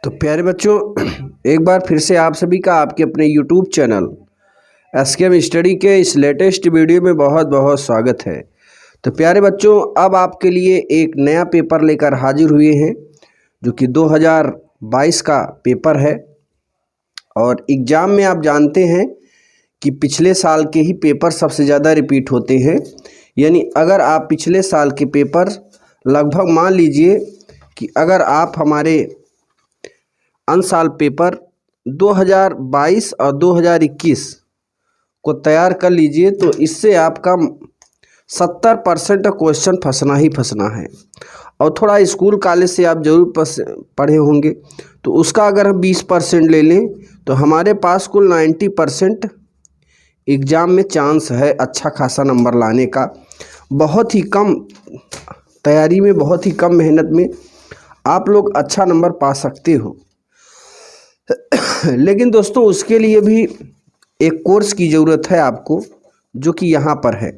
तो प्यारे बच्चों, एक बार फिर से आप सभी का आपके अपने यूट्यूब चैनल एसकेएम स्टडी के इस लेटेस्ट वीडियो में बहुत बहुत स्वागत है। तो प्यारे बच्चों, अब आपके लिए एक नया पेपर लेकर हाजिर हुए हैं जो कि 2022 का पेपर है। और एग्ज़ाम में आप जानते हैं कि पिछले साल के ही पेपर सबसे ज़्यादा रिपीट होते हैं। यानी अगर आप पिछले साल के पेपर लगभग मान लीजिए कि अगर आप हमारे साल पेपर 2022 और 2021 को तैयार कर लीजिए तो इससे आपका 70% क्वेश्चन फंसना ही फंसना है। और थोड़ा स्कूल कॉलेज से आप जरूर पढ़े होंगे तो उसका अगर हम 20% ले लें तो हमारे पास कुल 90% एग्ज़ाम में चांस है अच्छा खासा नंबर लाने का। बहुत ही कम तैयारी में, बहुत ही कम मेहनत में आप लोग अच्छा नंबर पा सकते हो। लेकिन दोस्तों, उसके लिए भी एक कोर्स की ज़रूरत है आपको, जो कि यहाँ पर है।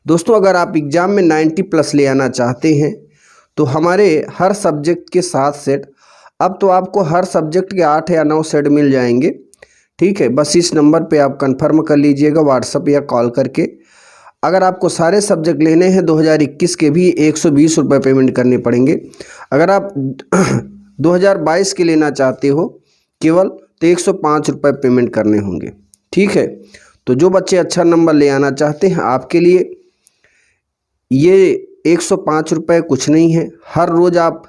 दोस्तों, अगर आप एग्ज़ाम में 90+ ले आना चाहते हैं तो हमारे हर सब्जेक्ट के 7 सेट, अब तो आपको हर सब्जेक्ट के 8 या 9 सेट मिल जाएंगे। ठीक है, बस इस नंबर पे आप कंफर्म कर लीजिएगा व्हाट्सएप या कॉल करके। अगर आपको सारे सब्जेक्ट लेने हैं 2021 के भी 120 रुपये पेमेंट करने पड़ेंगे। अगर आप 2022 के लेना चाहते हो केवल तो 105 रुपये पेमेंट करने होंगे। ठीक है, तो जो बच्चे अच्छा नंबर ले आना चाहते हैं आपके लिए ये 105 रुपये कुछ नहीं है। हर रोज़ आप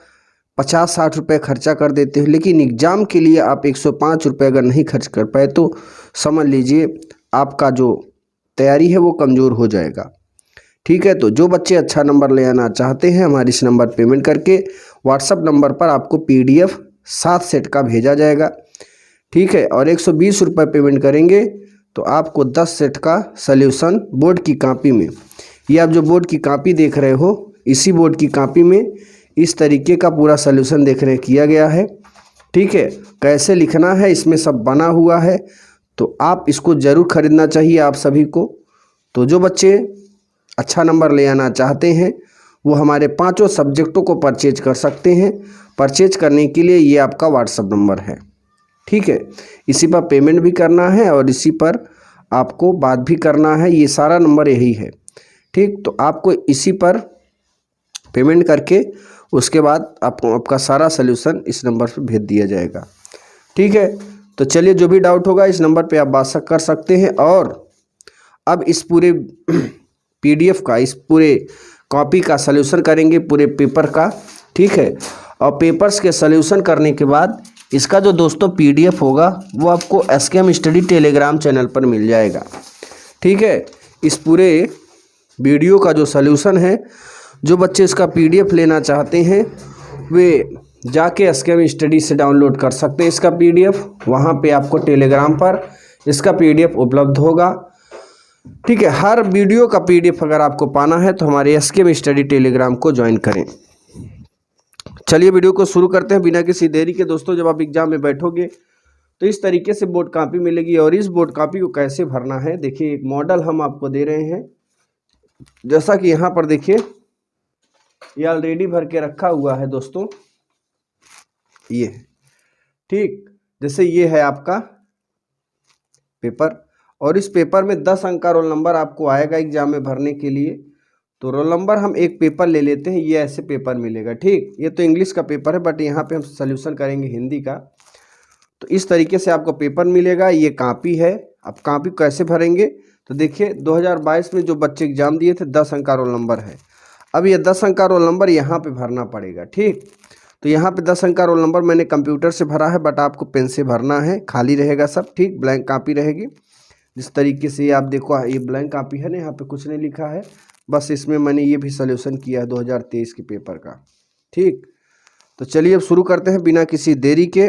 50-60 रुपये खर्चा कर देते हो, लेकिन एग्ज़ाम के लिए आप 105 रुपये अगर नहीं खर्च कर पाए तो समझ लीजिए आपका जो तैयारी है वो कमज़ोर हो जाएगा। ठीक है, तो जो बच्चे अच्छा नंबर ले आना चाहते हैं हमारे इस नंबर पेमेंट करके व्हाट्सएप नंबर पर आपको PDF 7 सेट का भेजा जाएगा। ठीक है, और 120 रुपये पेमेंट करेंगे तो आपको 10 सेट का सल्यूशन बोर्ड की कॉपी में, ये आप जो बोर्ड की कॉपी देख रहे हो इसी बोर्ड की कॉपी में इस तरीके का पूरा सल्यूशन देख रहे किया गया है। ठीक है, कैसे लिखना है इसमें सब बना हुआ है, तो आप इसको ज़रूर ख़रीदना चाहिए आप सभी को। तो जो बच्चे अच्छा नंबर ले आना चाहते हैं वो हमारे 5 सब्जेक्टों को परचेज कर सकते हैं। परचेज करने के लिए ये आपका व्हाट्सएप नंबर है। ठीक है, इसी पर पेमेंट भी करना है और इसी पर आपको बात भी करना है, ये सारा नंबर यही है। ठीक, तो आपको इसी पर पेमेंट करके उसके बाद आपको आपका सारा सल्यूशन इस नंबर पर भेज दिया जाएगा। ठीक है, तो चलिए जो भी डाउट होगा इस नंबर पे आप बात कर सकते हैं। और अब इस पूरे PDF का, इस पूरे कॉपी का सल्यूशन करेंगे पूरे पेपर का। ठीक है, और पेपर्स के सल्यूशन करने के बाद इसका जो दोस्तों PDF होगा वो आपको एसकेएम स्टडी टेलीग्राम चैनल पर मिल जाएगा। ठीक है, इस पूरे वीडियो का जो सल्यूशन है, जो बच्चे इसका PDF लेना चाहते हैं वे जाके एसकेएम स्टडी से डाउनलोड कर सकते हैं इसका PDF। वहाँ पे आपको टेलीग्राम पर इसका PDF उपलब्ध होगा। ठीक है, हर वीडियो का PDF अगर आपको पाना है तो हमारे एसकेएम स्टडी टेलीग्राम को ज्वाइन करें। चलिए वीडियो को शुरू करते हैं बिना किसी देरी के। दोस्तों, जब आप एग्जाम में बैठोगे तो इस तरीके से बोर्ड कॉपी मिलेगी और इस बोर्ड कॉपी को कैसे भरना है देखिए, एक मॉडल हम आपको दे रहे हैं। जैसा कि यहाँ पर देखिए ये ऑलरेडी भर के रखा हुआ है दोस्तों, ये। ठीक, जैसे ये है आपका पेपर और इस पेपर में 10 अंक का रोल नंबर आपको आएगा एग्जाम में भरने के लिए। तो रोल नंबर हम एक पेपर ले लेते हैं, ये ऐसे पेपर मिलेगा। ठीक, ये तो इंग्लिश का पेपर है बट यहाँ पे हम सल्यूशन करेंगे हिंदी का। तो इस तरीके से आपको पेपर मिलेगा, ये कॉपी है। अब कॉपी कैसे भरेंगे तो देखिए 2022 में जो बच्चे एग्जाम दिए थे 10 अंक का रोल नंबर है। अब ये 10 अंक का रोल नंबर यहाँ पे भरना पड़ेगा। ठीक, तो यहाँ पे 10 अंक का रोल नंबर मैंने कंप्यूटर से भरा है बट आपको पेन से भरना है, खाली रहेगा सब। ठीक, ब्लैंक कॉपी रहेगी। जिस तरीके से आप देखो ये ब्लैंक कॉपी है ना, यहाँ पे कुछ नहीं लिखा है, बस इसमें मैंने ये भी सॉल्यूशन किया है 2023 के पेपर का। ठीक, तो चलिए अब शुरू करते हैं बिना किसी देरी के।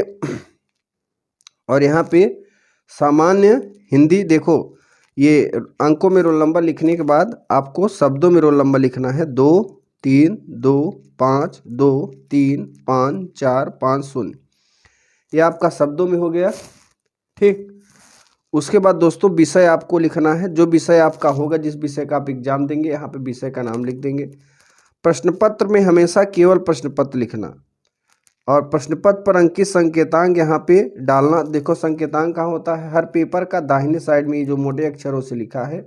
और यहाँ पे सामान्य हिंदी देखो, ये अंकों में रोल नंबर लिखने के बाद आपको शब्दों में रोल नंबर लिखना है 2 3 2 5 2 3 5 4 5 0। ये आपका शब्दों में हो गया। ठीक, उसके बाद दोस्तों विषय आपको लिखना है, जो विषय आपका होगा, जिस विषय का आप एग्जाम देंगे यहाँ पे विषय का नाम लिख देंगे। प्रश्न पत्र में हमेशा केवल प्रश्न पत्र लिखना और प्रश्न पत्र पर अंकित संकेतांक यहाँ पे डालना। देखो संकेतांक कहाँ होता है, हर पेपर का दाहिने साइड में जो मोटे अक्षरों से लिखा है,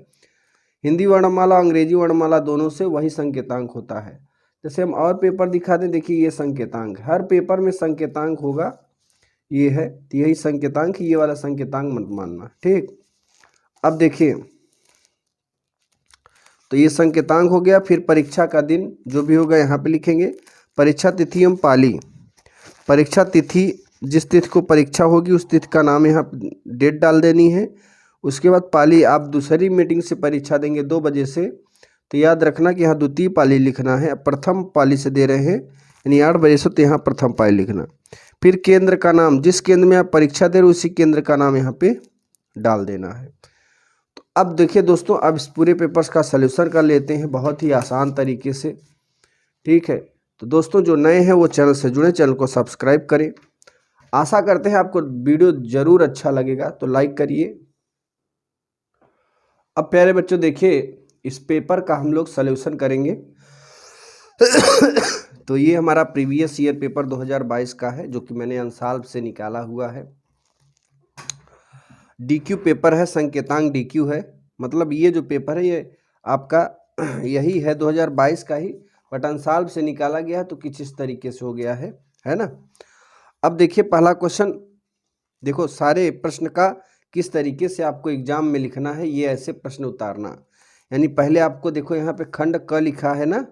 हिंदी वर्णमाला अंग्रेजी वर्णमाला दोनों से, वही संकेतांक होता है। जैसे हम और पेपर दिखा दें, देखिए ये संकेतांक, हर पेपर में संकेतांक होगा, ये है, तो यही संकेतांक, ये वाला संकेतांक मत मानना, ठीक। अब देखिए, तो ये संकेतांक हो गया। फिर परीक्षा का दिन जो भी होगा यहाँ पे लिखेंगे। परीक्षा तिथि एवं पाली, परीक्षा तिथि, जिस तिथि को परीक्षा होगी उस तिथि का नाम यहाँ डेट डाल देनी है। उसके बाद पाली, आप दूसरी मीटिंग से परीक्षा देंगे 2 बजे से, तो याद रखना कि यहाँ द्वितीय पाली लिखना है। प्रथम पाली से दे रहे हैं यानी 8 बजे से, तो यहाँ प्रथम पाली लिखना। फिर केंद्र का नाम, जिस केंद्र में आप परीक्षा दे रहे हो उसी केंद्र का नाम यहाँ पे डाल देना है। तो अब देखिए दोस्तों, अब इस पूरे पेपर्स का सलूशन कर लेते हैं बहुत ही आसान तरीके से, ठीक है। तो दोस्तों जो नए हैं वो चैनल से जुड़े, चैनल को सब्सक्राइब करें। आशा करते हैं आपको वीडियो जरूर अच्छा लगेगा, तो लाइक करिए। अब प्यारे बच्चों देखिए, इस पेपर का हम लोग सलूशन करेंगे। तो ये हमारा प्रीवियस ईयर पेपर 2022 का है, जो कि मैंने अंसाल से निकाला हुआ है। डीक्यू पेपर है, संकेतांक डीक्यू है, मतलब ये जो पेपर है ये आपका यही है 2022 का ही, बट अंसाल से निकाला गया है, तो कुछ इस तरीके से हो गया है ना। अब देखिए पहला क्वेश्चन, देखो सारे प्रश्न का किस तरीके से आपको एग्जाम में लिखना है, ये ऐसे प्रश्न उतारना। यानी पहले आपको देखो यहाँ पे खंड क लिखा है ना,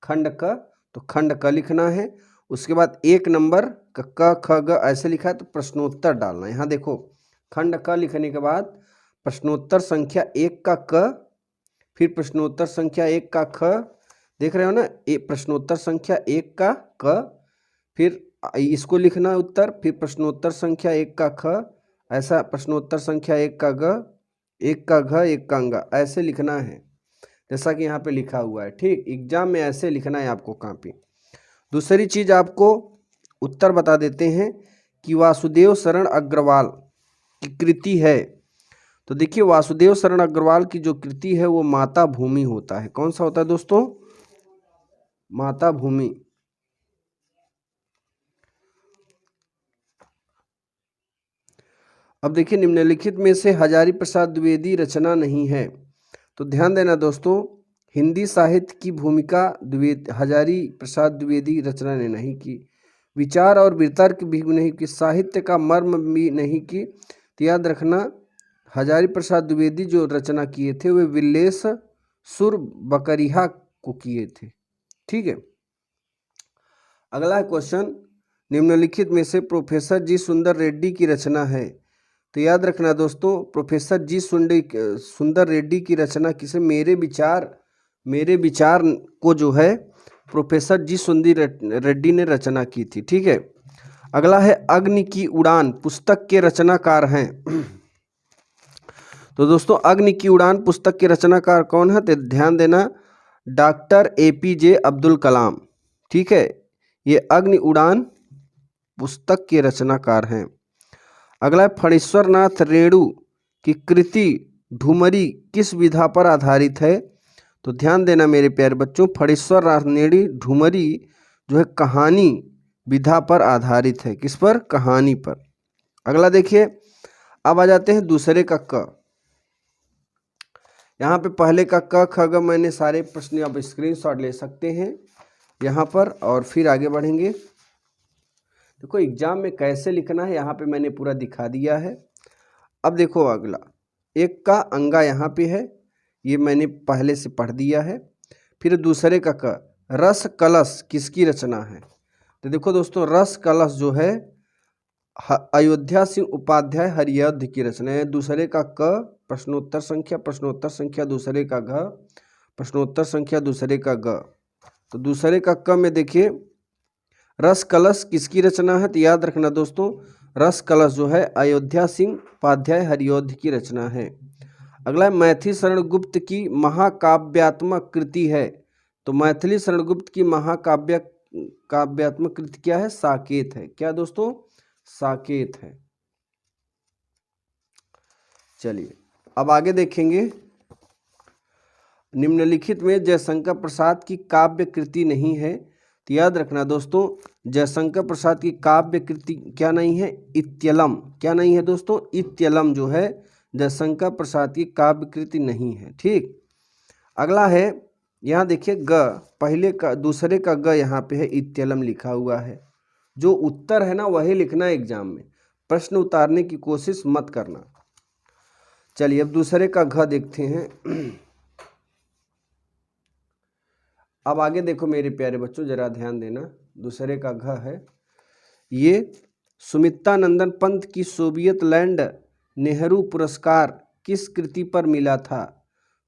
खंड क, तो खंड क लिखना है। उसके बाद 1 नंबर क ख ग ऐसे लिखा है, तो प्रश्नोत्तर डालना। यहाँ देखो खंड क लिखने के बाद प्रश्नोत्तर संख्या 1 का क, फिर प्रश्नोत्तर संख्या 1 का ख, देख रहे हो ना, प्रश्नोत्तर संख्या 1 का क, फिर इसको लिखना उत्तर, फिर प्रश्नोत्तर संख्या 1 का ख, ऐसा प्रश्नोत्तर संख्या 1 का ग, 1 का घ, 1 का अंगा, ऐसे लिखना है जैसा कि यहाँ पे लिखा हुआ है, ठीक। एग्जाम में ऐसे लिखना है आपको कॉपी। दूसरी चीज आपको उत्तर बता देते हैं कि वासुदेव शरण अग्रवाल की कृति है। तो देखिए वासुदेव शरण अग्रवाल की जो कृति है वो माता भूमि होता है। कौन सा होता है दोस्तों? माता भूमि। अब देखिए निम्नलिखित में से हजारी प्रसाद द्विवेदी रचना नहीं है, तो ध्यान देना दोस्तों, हिंदी साहित्य की भूमिका हजारी प्रसाद द्विवेदी रचना ने नहीं की, विचार और वितर्क भी नहीं की, साहित्य का मर्म भी नहीं की। तो याद रखना हजारी प्रसाद द्विवेदी जो रचना किए थे वे विल्लेश सुर बकरिहा को किए थे, ठीक है। अगला क्वेश्चन, निम्नलिखित में से प्रोफेसर जी सुंदर रेड्डी की रचना है। तो याद रखना दोस्तों, प्रोफेसर जी सुंदर रेड्डी की रचना किसे? मेरे विचार को जो है प्रोफेसर जी सुंदर रेड्डी ने रचना की थी, ठीक है। अगला है अग्नि की उड़ान पुस्तक के रचनाकार हैं। तो दोस्तों अग्नि की उड़ान पुस्तक के रचनाकार कौन है? तो ध्यान देना, डॉक्टर APJ अब्दुल कलाम, ठीक है। ये अग्नि उड़ान पुस्तक के रचनाकार हैं। अगला है फणीश्वर नाथ रेणु की कृति ढूमरी किस विधा पर आधारित है? तो ध्यान देना मेरे प्यारे बच्चों, फणीश्वर नाथ रेणु ढूमरी जो है कहानी विधा पर आधारित है। किस पर? कहानी पर। अगला देखिए, अब आ जाते हैं दूसरे का क। यहाँ पे पहले का क ख ग मैंने सारे प्रश्न आप स्क्रीनशॉट ले सकते हैं यहाँ पर, और फिर आगे बढ़ेंगे। देखो एग्जाम में कैसे लिखना है यहाँ पे मैंने पूरा दिखा दिया है। अब देखो अगला, 1 का अंगा यहाँ पे है, ये मैंने पहले से पढ़ दिया है। फिर दूसरे का क, रस कलश किसकी रचना है? तो देखो दोस्तों, रस कलश जो है अयोध्या सिंह उपाध्याय हरियौध की रचना है। दूसरे का क प्रश्नोत्तर संख्या दूसरे का घ प्रश्नोत्तर संख्या दूसरे का ग। तो दूसरे का क में देखिए रस कलश किसकी रचना है? तो याद रखना दोस्तों, रस कलश जो है अयोध्या सिंह उपाध्याय हरियौध की रचना है। अगला है मैथिली शरण गुप्त की महाकाव्यात्मक कृति है। तो मैथिली शरण गुप्त की काव्यात्मक कृति क्या है? साकेत है। क्या दोस्तों? साकेत है। चलिए अब आगे देखेंगे, निम्नलिखित में जयशंकर प्रसाद की काव्य कृति नहीं है। तो याद रखना दोस्तों, जयशंकर प्रसाद की काव्य कृति क्या नहीं है? इत्यलम। क्या नहीं है दोस्तों? इत्यलम जो है जयशंकर प्रसाद की काव्य कृति नहीं है। ठीक, अगला है, यहाँ देखिए ग, पहले का दूसरे का ग यहाँ पे है, इत्यलम लिखा हुआ है। जो उत्तर है ना वही लिखना है एग्जाम में, प्रश्न उतारने की कोशिश मत करना। चलिए अब दूसरे का घ देखते हैं। अब आगे देखो मेरे प्यारे बच्चों, जरा ध्यान देना। दूसरे का घ है, ये सुमित्तानंदन पंत की सोवियत लैंड नेहरू पुरस्कार किस कृति पर मिला था?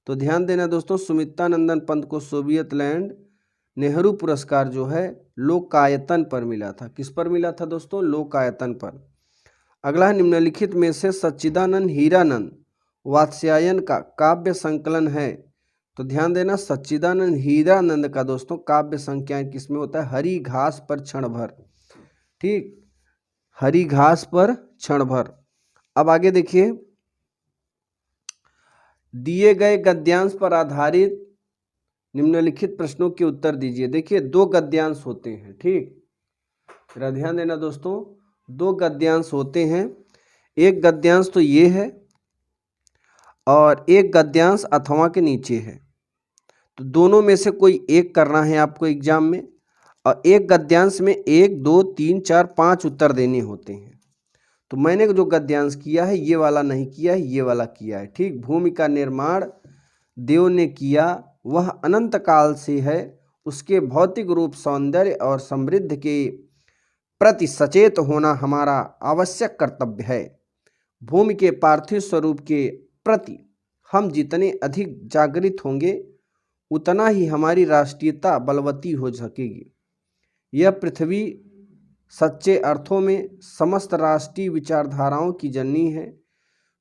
तो ध्यान देना दोस्तों, सुमित्तानंदन पंत को सोवियत लैंड नेहरू पुरस्कार जो है लोकायतन पर मिला था। किस पर मिला था दोस्तों? लोकायतन पर। अगला है, निम्नलिखित में से सच्चिदानंद हीरानंद वात्स्यायन का काव्य संकलन है। तो ध्यान देना, सच्चिदानंद हीरानंद का दोस्तों काव्य संकलन किसमें होता है? हरी घास पर क्षण भर। ठीक, हरी घास पर क्षण भर। अब आगे देखिए, दिए गए गद्यांश पर आधारित निम्नलिखित प्रश्नों के उत्तर दीजिए। देखिए 2 गद्यांश होते हैं। ठीक, जरा ध्यान देना दोस्तों, 2 गद्यांश होते हैं। एक गद्यांश तो ये है और एक गद्यांश अथवा के नीचे है। तो दोनों में से कोई एक करना है आपको एग्जाम में, और एक गद्यांश में 1 2 3 4 5 उत्तर देने होते हैं। तो मैंने जो गद्यांश किया है ये वाला नहीं किया है, ये वाला किया है। ठीक, भूमि का निर्माण देव ने किया, वह अनंत काल से है, उसके भौतिक रूप सौंदर्य और समृद्धि के प्रति सचेत होना हमारा आवश्यक कर्तव्य है। भूमि के पार्थिव स्वरूप के प्रति हम जितने अधिक जागृत होंगे उतना ही हमारी राष्ट्रीयता बलवती हो सकेगी। यह पृथ्वी सच्चे अर्थों में समस्त राष्ट्रीय विचारधाराओं की जननी है।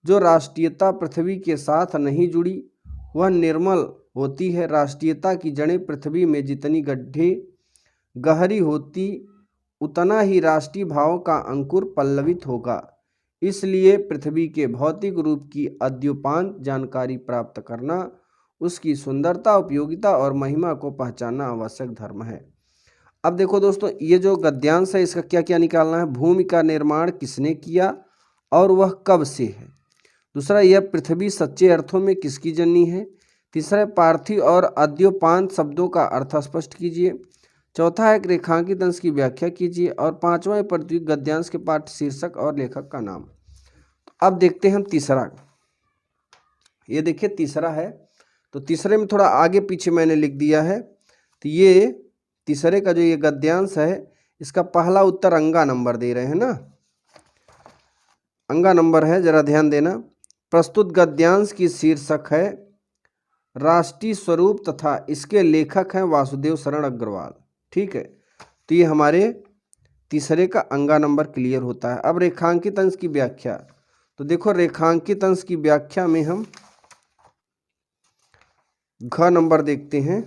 जो राष्ट्रीयता पृथ्वी के साथ नहीं जुड़ी वह निर्मल होती है। राष्ट्रीयता की जड़ें पृथ्वी में जितनी गहरी होती उतना ही राष्ट्रीय भावों का अंकुर पल्लवित होगा। इसलिए पृथ्वी के भौतिक रूप की अद्योपांत जानकारी प्राप्त करना, उसकी सुंदरता, उपयोगिता और महिमा को पहचानना आवश्यक धर्म है। अब देखो दोस्तों, ये जो गद्यांश है इसका क्या क्या निकालना है? भूमि का निर्माण किसने किया और वह कब से है? दूसरा, यह पृथ्वी सच्चे अर्थों में किसकी जननी है? तीसरा, पार्थिव और अद्योपांत शब्दों का अर्थ स्पष्ट कीजिए। चौथा है, रेखांकित अंश की व्याख्या कीजिए। और पांचवा है, प्रत्येक गद्यांश के पाठ शीर्षक और लेखक का नाम। अब देखते हैं हम तीसरा। ये देखिए तीसरा है, तो तीसरे में थोड़ा आगे पीछे मैंने लिख दिया है। तो ये तीसरे का जो ये गद्यांश है इसका पहला उत्तर अंगा नंबर दे रहे हैं ना, अंगा नंबर है, जरा ध्यान देना। प्रस्तुत गद्यांश की शीर्षक है राष्ट्रीय स्वरूप तथा इसके लेखक हैं वासुदेव शरण अग्रवाल। ठीक है, तो ये हमारे तीसरे का अंगा नंबर क्लियर होता है। अब रेखांकित अंश की व्याख्या, तो देखो रेखांकित अंश की व्याख्या में हम घ नंबर देखते हैं।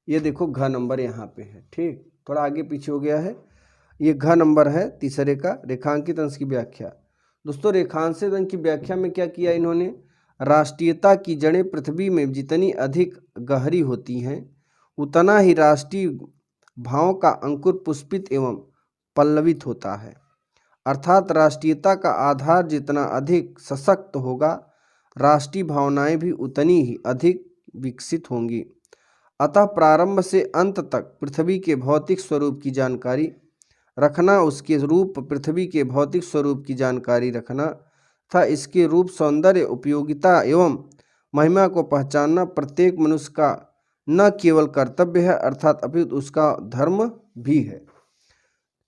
ये देखो घ नंबर यहाँ पे है। ठीक, थोड़ा आगे पीछे हो गया है, ये घ नंबर है तीसरे का, रेखांकित अंश की व्याख्या। दोस्तों रेखांकित अंश की व्याख्या में क्या किया इन्होंने? राष्ट्रीयता की जड़ें पृथ्वी में जितनी अधिक गहरी होती हैं उतना ही राष्ट्रीय भावों का अंकुर पुष्पित एवं पल्लवित होता है। अर्थात राष्ट्रीयता का आधार जितना अधिक सशक्त होगा राष्ट्रीय भावनाएं भी उतनी ही अधिक विकसित होंगी। अतः प्रारंभ से अंत तक पृथ्वी के भौतिक स्वरूप की जानकारी रखना, उसके रूप पृथ्वी के भौतिक स्वरूप की जानकारी रखना तथा इसके रूप, सौंदर्य, उपयोगिता एवं महिमा को पहचानना प्रत्येक मनुष्य का न केवल कर्तव्य है अर्थात अपितु उसका धर्म भी है।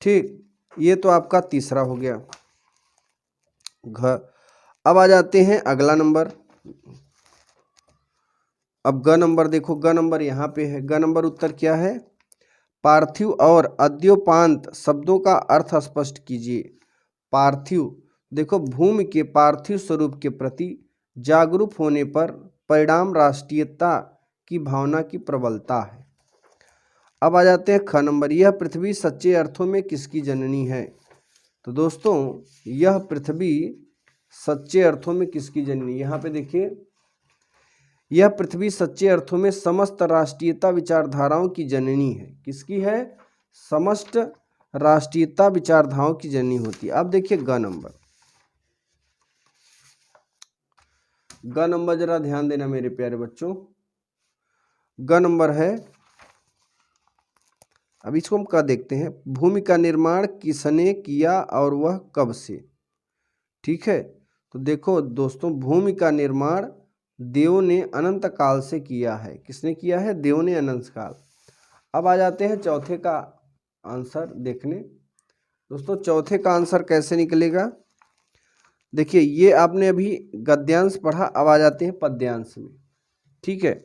ठीक, ये तो आपका तीसरा हो गया घ। अब आ जाते हैं अगला नंबर। अब ग नंबर देखो, ग नंबर यहाँ पे है। ग नंबर उत्तर क्या है? पार्थिव और अद्योपांत शब्दों का अर्थ स्पष्ट कीजिए। पार्थिव, देखो भूमि के पार्थिव स्वरूप के प्रति जागरूक होने पर परिणाम राष्ट्रीयता की भावना की प्रबलता है। अब आ जाते हैं ख नंबर। यह पृथ्वी सच्चे अर्थों में किसकी जननी है? तो दोस्तों यह पृथ्वी सच्चे अर्थों में किसकी जननी, यहाँ पे देखिए यह पृथ्वी सच्चे अर्थों में समस्त राष्ट्रीयता विचारधाराओं की जननी है। किसकी है? समस्त राष्ट्रीयता विचारधाराओं की जननी होती है। अब देखिए ग नंबर, ग नंबर जरा ध्यान देना मेरे प्यारे बच्चों। ग नंबर है, अब इसको हम क्या देखते हैं, भूमि का निर्माण किसने किया और वह कब से। ठीक है, तो देखो दोस्तों, भूमि का निर्माण देव ने अनंत काल से किया है। किसने किया है? देव ने अनंत काल। अब आ जाते हैं चौथे का आंसर देखने। दोस्तों चौथे का आंसर कैसे निकलेगा? देखिए ये आपने अभी गद्यांश पढ़ा, अब आ जाते हैं पद्यांश में। ठीक है,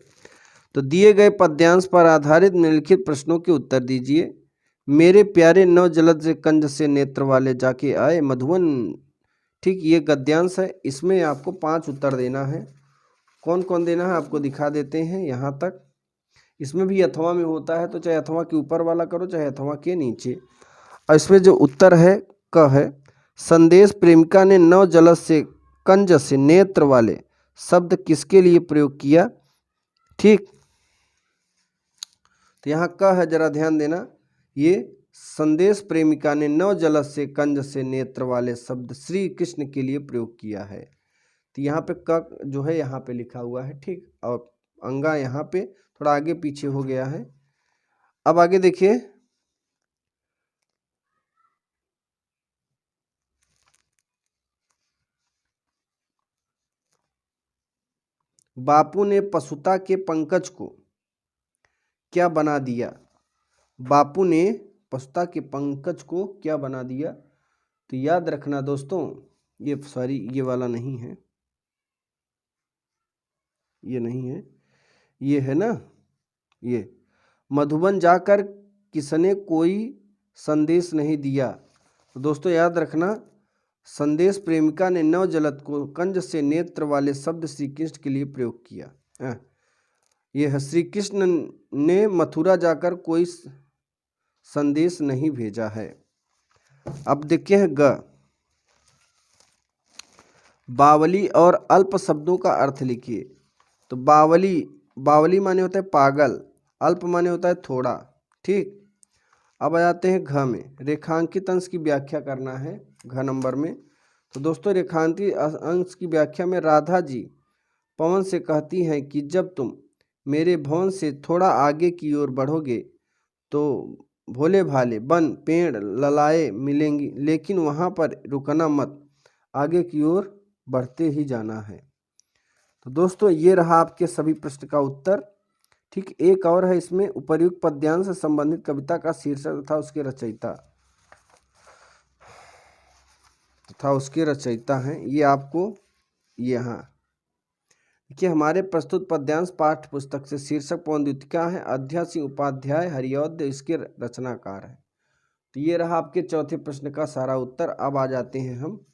तो दिए गए पद्यांश पर आधारित निम्नलिखित प्रश्नों के उत्तर दीजिए। मेरे प्यारे नव जलद से कंज से नेत्र वाले जाके आए मधुवन। ठीक, ये गद्यांश है, इसमें आपको 5 उत्तर देना है। कौन कौन देना है आपको दिखा देते हैं यहाँ तक। इसमें भी अथवा में होता है, तो चाहे अथवा के ऊपर वाला करो चाहे अथवा के नीचे। और इसमें जो उत्तर है क है, संदेश प्रेमिका ने नव जलद से कंज से नेत्र वाले शब्द किसके लिए प्रयोग किया। ठीक, तो यहाँ क है, जरा ध्यान देना। ये संदेश प्रेमिका ने नव जलद से कंज से नेत्र वाले शब्द श्री कृष्ण के लिए प्रयोग किया है। तो यहाँ पे क जो है यहाँ पे लिखा हुआ है। ठीक, और अंगा यहाँ पे थोड़ा आगे पीछे हो गया है। अब आगे देखिए, बापू ने पशुता के पंकज को क्या बना दिया। बापू ने पशुता के पंकज को क्या बना दिया। तो याद रखना दोस्तों, ये सॉरी ये वाला नहीं है, ये नहीं है, ये है ना, ये मधुबन जाकर किसने कोई संदेश नहीं दिया। तो दोस्तों याद रखना, संदेश प्रेमिका ने नव जलद को कंज से नेत्र वाले शब्द श्री कृष्ण के लिए प्रयोग किया। यह है, श्री कृष्ण ने मथुरा जाकर कोई संदेश नहीं भेजा है। अब देखिए है ग, बावली और अल्प शब्दों का अर्थ लिखिए। तो बावली, बावली माने होता है पागल, अल्प माने होता है थोड़ा। ठीक, अब आ जाते हैं घ में, रेखांकित अंश की व्याख्या करना है घ नंबर में। तो दोस्तों रेखांकित अंश की व्याख्या में राधा जी पवन से कहती हैं कि जब तुम मेरे भवन से थोड़ा आगे की ओर बढ़ोगे तो भोले भाले वन पेड़ ललाए मिलेंगी, लेकिन वहाँ पर रुकना मत, आगे की ओर बढ़ते ही जाना है। तो दोस्तों ये रहा आपके सभी प्रश्न का उत्तर। ठीक, एक और है इसमें, उपर्युक्त पद्यांश से संबंधित कविता का शीर्षक तथा उसके रचयिता हैं। ये आपको यहाँ देखिए, हमारे प्रस्तुत पद्यांश पाठ्य पुस्तक से शीर्षक पवन द्वितिका है, अध्यय सिंह उपाध्याय हरिऔध इसके रचनाकार है। तो ये रहा आपके चौथे प्रश्न का सारा उत्तर। अब आ जाते हैं हम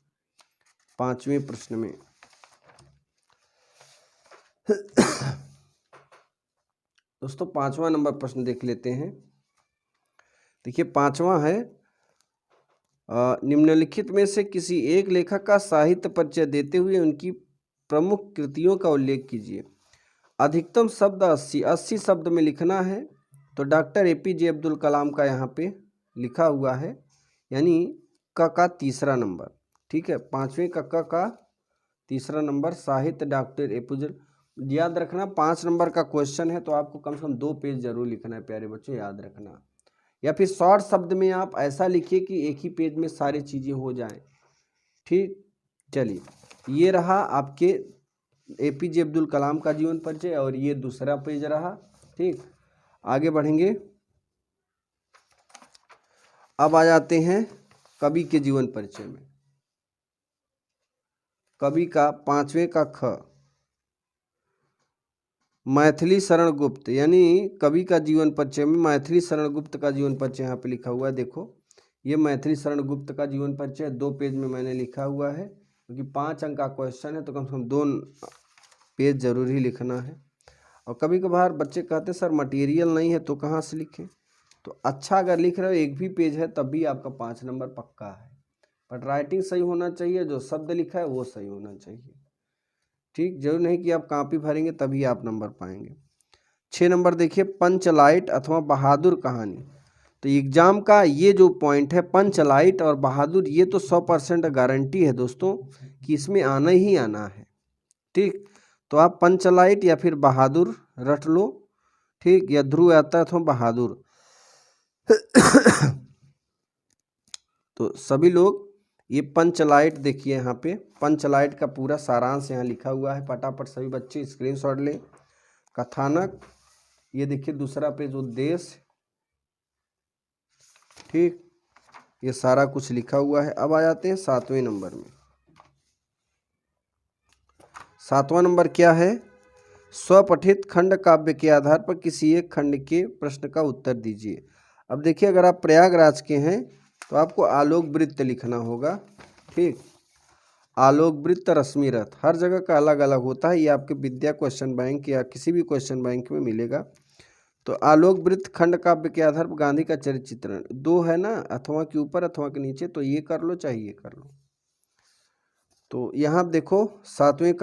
5वें प्रश्न में। दोस्तों 5वां नंबर प्रश्न देख लेते हैं। देखिए 5वां है, निम्नलिखित में से किसी एक लेखक का साहित्य परिचय देते हुए उनकी प्रमुख कृतियों का उल्लेख कीजिए। अधिकतम शब्द 80 शब्द में लिखना है। तो डॉक्टर APJ अब्दुल कलाम का यहाँ पे लिखा हुआ है, यानी क का तीसरा नंबर। ठीक है, 5वें क का तीसरा नंबर, साहित्य डॉक्टर APJ। याद रखना 5 नंबर का क्वेश्चन है, तो आपको कम से कम 2 पेज जरूर लिखना है प्यारे बच्चों, याद रखना। या फिर शॉर्ट शब्द में आप ऐसा लिखिए कि एक ही पेज में सारी चीज़ें हो जाएं। ठीक, चलिए ये रहा आपके APJ अब्दुल कलाम का जीवन परिचय, और ये दूसरा पेज रहा। ठीक, आगे बढ़ेंगे। अब आ जाते हैं कवि के जीवन परिचय में। कवि का 5वें का ख, मैथिली शरण गुप्त, यानी कवि का जीवन परिचय में मैथिली शरण गुप्त का जीवन परिचय यहाँ पे लिखा हुआ है। देखो ये मैथिली शरण गुप्त का जीवन परिचय 2 पेज में मैंने लिखा हुआ है, क्योंकि 5 अंक का क्वेश्चन है, तो कम से कम 2 पेज जरूर ही लिखना है। और कभी कभार बच्चे कहते सर मटेरियल नहीं है तो कहाँ से लिखें। तो अच्छा अगर लिख रहे हो एक भी पेज है तब भी आपका 5 नंबर पक्का है, बट राइटिंग सही होना चाहिए, जो शब्द लिखा है वो सही होना चाहिए। ठीक, जरूर नहीं कि आप कॉपी भरेंगे तभी आप नंबर पाएंगे। 6 नंबर देखिए, पंचलाइट अथवा बहादुर कहानी। तो एग्जाम का ये जो पॉइंट है पंचलाइट और बहादुर, ये तो 100% गारंटी है दोस्तों कि इसमें आना ही आना है। ठीक, तो आप पंचलाइट या फिर बहादुर रट लो। ठीक, या ध्रुव यात्रा अथवा बहादुर। तो सभी लोग ये पंचलाइट देखिए, यहाँ पे पंचलाइट का पूरा सारांश यहाँ लिखा हुआ है। फटाफट सभी बच्चे स्क्रीनशॉट लें। कथानक, ये देखिए दूसरा पेज, उद्देश्य। ठीक, ये सारा कुछ लिखा हुआ है। अब आ जाते हैं 7वें नंबर में। 7वां नंबर क्या है? स्वपठित खंड काव्य के आधार पर किसी एक खंड के प्रश्न का उत्तर दीजिए। अब देखिए, अगर आप प्रयागराज के हैं तो आपको आलोक वृत्त लिखना होगा। ठीक, आलोक वृत्त, रश्मि रथ, हर जगह का अलग अलग होता है। ये आपके विद्या क्वेश्चन बैंक या किसी भी क्वेश्चन बैंक में मिलेगा। तो आलोक वृत्त खंड काव्य के आधार पर गांधी का चरित्र चित्रण, 2 है ना, अथवा के ऊपर अथवा के नीचे, तो ये कर लो चाहे ये कर लो। तो यहाँ देखो 7वें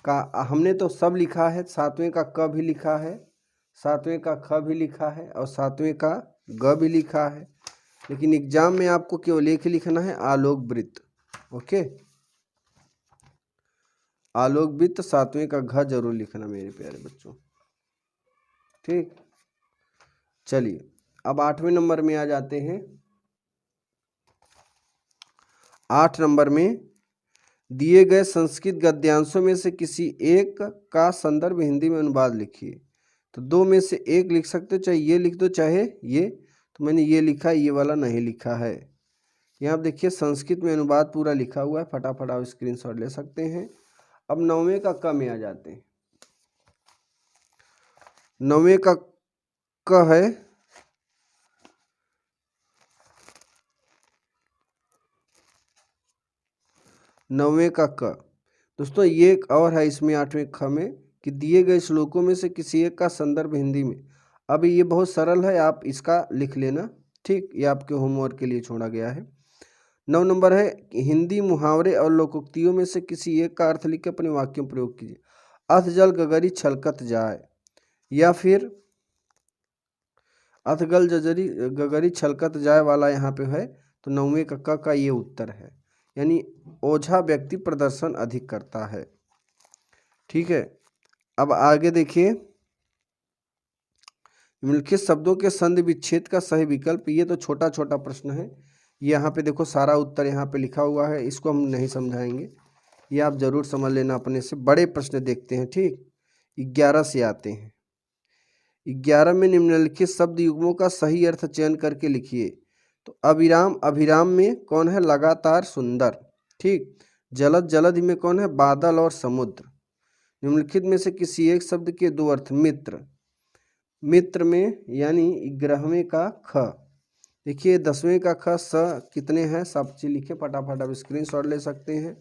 का हमने तो सब लिखा है, 7वें का क भी लिखा है, 7वें का ख भी लिखा है और 7वें का ग भी लिखा है, लेकिन एग्जाम में आपको केवल एक ही लिखना है, आलोक वृत्त। ओके, आलोक वृत्त 7वें का घ जरूर लिखना मेरे प्यारे बच्चों। ठीक, चलिए अब 8वें नंबर में आ जाते हैं। 8 नंबर में दिए गए संस्कृत गद्यांशों में से किसी एक का संदर्भ हिंदी में अनुवाद लिखिए। तो 2 में से एक लिख सकते हो, चाहे ये लिख दो चाहे ये। तो मैंने ये लिखा है, ये वाला नहीं लिखा है। यहाँ आप देखिए संस्कृत में अनुवाद पूरा लिखा हुआ है, फटाफट आप स्क्रीनशॉट ले सकते हैं। अब 9वें का क में आ जाते हैं। 9वें का क है नौवें का क। दोस्तों ये एक और है इसमें 8वें ख में कि दिए गए श्लोकों में से किसी एक का संदर्भ हिंदी में। अब ये बहुत सरल है, आप इसका लिख लेना। ठीक, ये आपके होमवर्क के लिए छोड़ा गया है। 9 नंबर है, हिंदी मुहावरे और लोकोक्तियों में से किसी एक का अर्थ लिख के अपने वाक्यों में प्रयोग कीजिए। अथ जल गगरी छलकत जाए, या फिर अथ गल जजरी गगरी छलकत जाए वाला यहाँ पे है। तो 9वें का ये उत्तर है, यानी ओझा व्यक्ति प्रदर्शन अधिक करता है। ठीक है, अब आगे देखिए, निम्नलिखित शब्दों के संधि विच्छेद का सही विकल्प। ये तो छोटा छोटा प्रश्न है, यहाँ पे देखो सारा उत्तर यहाँ पे लिखा हुआ है, इसको हम नहीं समझाएंगे, ये आप जरूर समझ लेना अपने से। बड़े प्रश्न देखते हैं। ठीक, 11 से आते हैं। 11 में निम्नलिखित शब्द युग्मों का सही अर्थ चयन करके लिखिए। तो अविराम, अभिराम में कौन है? लगातार, सुंदर। ठीक, जलद, जलद में कौन है? बादल और समुद्र। निम्नलिखित में से किसी एक शब्द के 2 अर्थ। मित्र, मित्र में यानी 11वें का ख। देखिए 10वें का ख स कितने हैं, सब चीज लिखे, फटाफट आप स्क्रीनशॉट ले सकते हैं।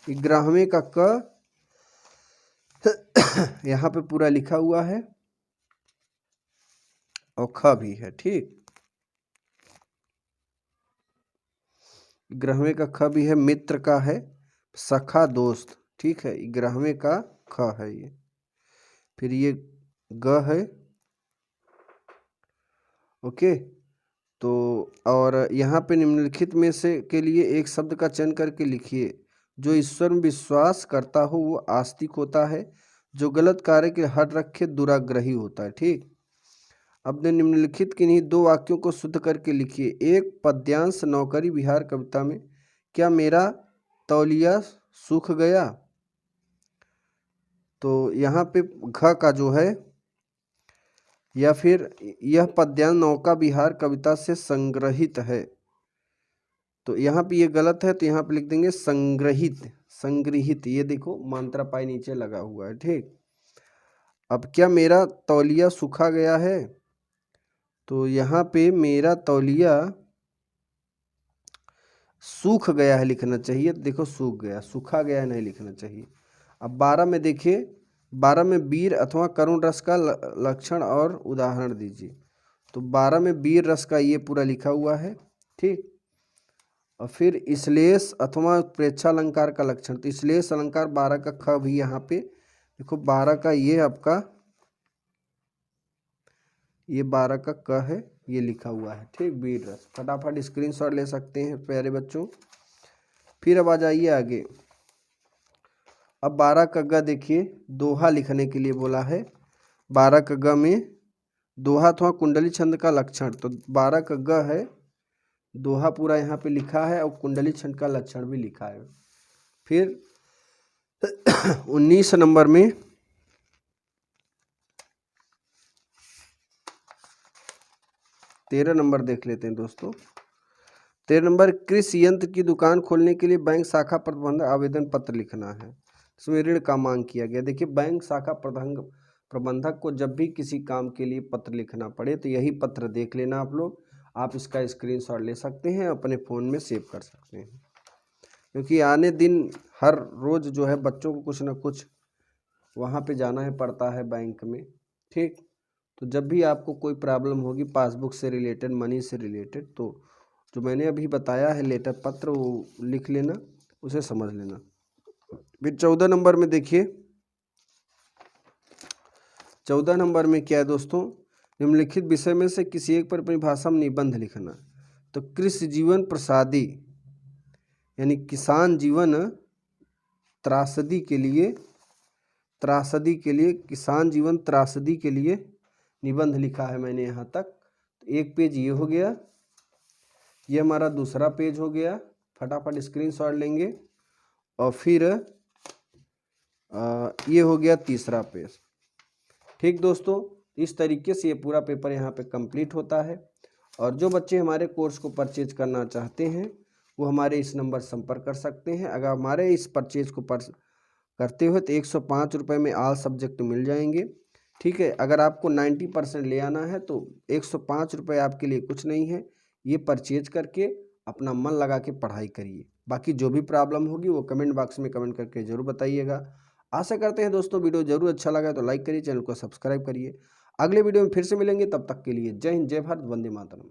11वें का क यहाँ पे पूरा लिखा हुआ है और ख भी है। ठीक, 11वें का ख भी है, मित्र का है, सखा, दोस्त। ठीक है, 11वें का ख है ये। फिर ये ग है। ओके, तो और यहाँ पे निम्नलिखित में से के लिए एक शब्द का चयन करके लिखिए। जो ईश्वर में विश्वास करता हो वो आस्तिक होता है, जो गलत कार्य के हट रखे दुराग्रही होता है। ठीक, अपने निम्नलिखित किन्हीं 2 वाक्यों को शुद्ध करके लिखिए। एक पद्यांश नौकरी विहार कविता में, क्या मेरा तौलिया सूख गया। तो यहाँ पे घ का जो है, या फिर यह पद्यांश नौका विहार कविता से संग्रहित है। तो यहाँ पे ये गलत है, तो यहाँ पे लिख देंगे संग्रहित, संग्रहित। ये देखो मात्रा पाई नीचे लगा हुआ है। ठीक, अब क्या मेरा तौलिया सूखा गया है, तो यहाँ पे मेरा तौलिया सूख गया है लिखना चाहिए। देखो सूख गया, सूखा गया नहीं लिखना चाहिए। अब 12 में देखिए, 12 में वीर अथवा करुण रस का लक्षण और उदाहरण दीजिए। तो 12 में वीर रस का ये पूरा लिखा हुआ है। ठीक, और फिर श्लेष अथवा प्रेक्षालंकार का लक्षण, तो श्लेष अलंकार 12 का ख भी यहाँ पे देखो, 12 का ये आपका, ये 12 का क है, ये लिखा हुआ है। ठीक, वीर रस, फटाफट स्क्रीनशॉट ले सकते हैं प्यारे बच्चों। फिर अब आ जाइए आगे। अब 12 का ग देखिए, दोहा लिखने के लिए बोला है। 12 का ग में दोहा अथवा कुंडली छंद का लक्षण, तो 12 का ग है, दोहा पूरा यहाँ पे लिखा है और कुंडली छंद का लक्षण भी लिखा है। फिर 19 नंबर में तेरह नंबर देख लेते हैं दोस्तों। 13 नंबर, कृषि यंत्र की दुकान खोलने के लिए बैंक शाखा प्रबंधक आवेदन पत्र लिखना है, इसमें ऋण का मांग किया गया। देखिए, बैंक शाखा प्रबंधक को जब भी किसी काम के लिए पत्र लिखना पड़े तो यही पत्र देख लेना आप लोग। आप इसका स्क्रीनशॉट ले सकते हैं, अपने फ़ोन में सेव कर सकते हैं, क्योंकि आने दिन हर रोज़ जो है बच्चों को कुछ ना कुछ वहाँ पे जाना है पड़ता है बैंक में। ठीक, तो जब भी आपको कोई प्रॉब्लम होगी पासबुक से रिलेटेड, मनी से रिलेटेड, तो जो मैंने अभी बताया है लेटर पत्र, वो लिख लेना, उसे समझ लेना। फिर 14 नंबर में देखिए, 14 नंबर में क्या है दोस्तों, निम्नलिखित विषय में से किसी एक पर अपनी भाषा में निबंध लिखना। तो कृषि जीवन प्रसादी यानी किसान जीवन त्रासदी के लिए, किसान जीवन त्रासदी के लिए निबंध लिखा है मैंने यहाँ तक। तो एक पेज ये हो गया, ये हमारा दूसरा पेज हो गया, फटाफट स्क्रीनशॉट लेंगे। और फिर ये हो गया तीसरा पेज। ठीक दोस्तों, इस तरीके से ये पूरा पेपर यहाँ पे कंप्लीट होता है। और जो बच्चे हमारे कोर्स को परचेज करना चाहते हैं वो हमारे इस नंबर संपर्क कर सकते हैं। अगर हमारे इस परचेज को करते हुए तो 105 रुपये में ऑल सब्जेक्ट मिल जाएंगे। ठीक है, अगर आपको 90% ले आना है तो 105 रुपये आपके लिए कुछ नहीं है। ये परचेज करके अपना मन लगा के पढ़ाई करिए। बाकी जो भी प्रॉब्लम होगी वो कमेंट बॉक्स में कमेंट करके ज़रूर बताइएगा। आशा करते हैं दोस्तों वीडियो जरूर अच्छा लगा तो लाइक करिए, चैनल को सब्सक्राइब करिए। अगले वीडियो में फिर से मिलेंगे, तब तक के लिए जय हिंद, जय भारत, वंदे मातरम।